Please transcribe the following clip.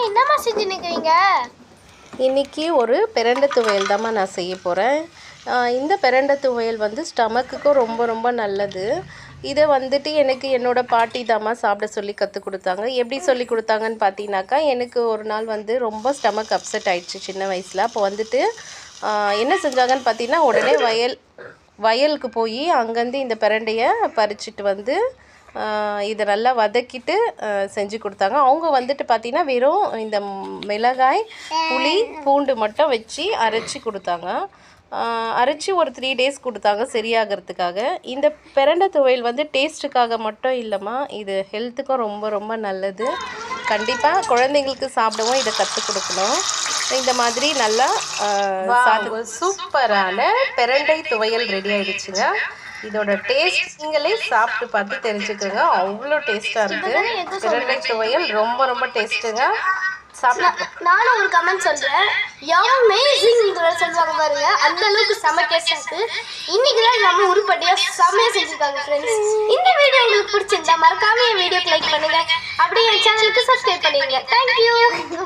என்னம்மா செஞ்சு நிற்கிறீங்க? இன்றைக்கி ஒரு பிரண்டை துவையல் தாம்மா நான் செய்ய போகிறேன். இந்த பிரண்டை துவையல் வந்து ஸ்டமக்குக்கும் ரொம்ப ரொம்ப நல்லது. இதை வந்துட்டு எனக்கு என்னோடய பாட்டி தாம்மா சாப்பிட சொல்லி கற்றுக் கொடுத்தாங்க. எப்படி சொல்லி கொடுத்தாங்கன்னு பார்த்தீங்கன்னாக்கா, எனக்கு ஒரு நாள் வந்து ரொம்ப ஸ்டமக் அப்செட் ஆகிடுச்சு சின்ன வயசில். அப்போ வந்துட்டு என்ன செஞ்சாங்கன்னு பார்த்தீங்கன்னா, உடனே வயலுக்கு போய் அங்கேருந்து இந்த பிரண்டையை பறிச்சுட்டு வந்து இதை நல்லா வதக்கிட்டு செஞ்சு கொடுத்தாங்க. அவங்க வந்துட்டு பார்த்திங்கன்னா வெறும் இந்த மிளகாய், புளி, பூண்டு மட்டும் வச்சு அரைச்சி கொடுத்தாங்க. அரைச்சி ஒரு 3 days கொடுத்தாங்க சரியாகிறதுக்காக. இந்த பிரண்டை துவையல் வந்து டேஸ்ட்டுக்காக மட்டும் இல்லைம்மா, இது ஹெல்த்துக்கும் ரொம்ப ரொம்ப நல்லது. கண்டிப்பாக குழந்தைங்களுக்கு சாப்பிடவும் இதை கற்றுக் கொடுக்கணும். இந்த மாதிரி நல்லா சூப்பரான பிரண்டை துவையல் ரெடி ஆகிடுச்சுங்க. இதோட டேஸ்ட் நீங்களே சாப்பிட்டு பார்த்து தெரிஞ்சுக்கோங்க. அவ்வளோ டேஸ்ட்டாக இருக்குது. பிரண்டை துவையல் ரொம்ப ரொம்ப டேஸ்ட்டுங்க. நானும் ஒரு கமெண்ட் சொல்கிறேன். அமேசிங் சொல்லுவாங்க பாருங்க, அந்த அளவுக்கு செம்ம டேஸ்டாக இருக்குது. இன்னைக்கு தான் நம்ம உருப்படியாக செம்மையாக செஞ்சுருக்காங்க ஃப்ரெண்ட்ஸ். இந்த வீடியோ உங்களுக்கு பிடிச்சிருந்தா மறக்காம என் வீடியோக்கு லைக் பண்ணுங்கள். அப்படியே என் சேனலுக்கு சப்ஸ்கிரைப் பண்ணிடுங்க. தேங்க்யூ.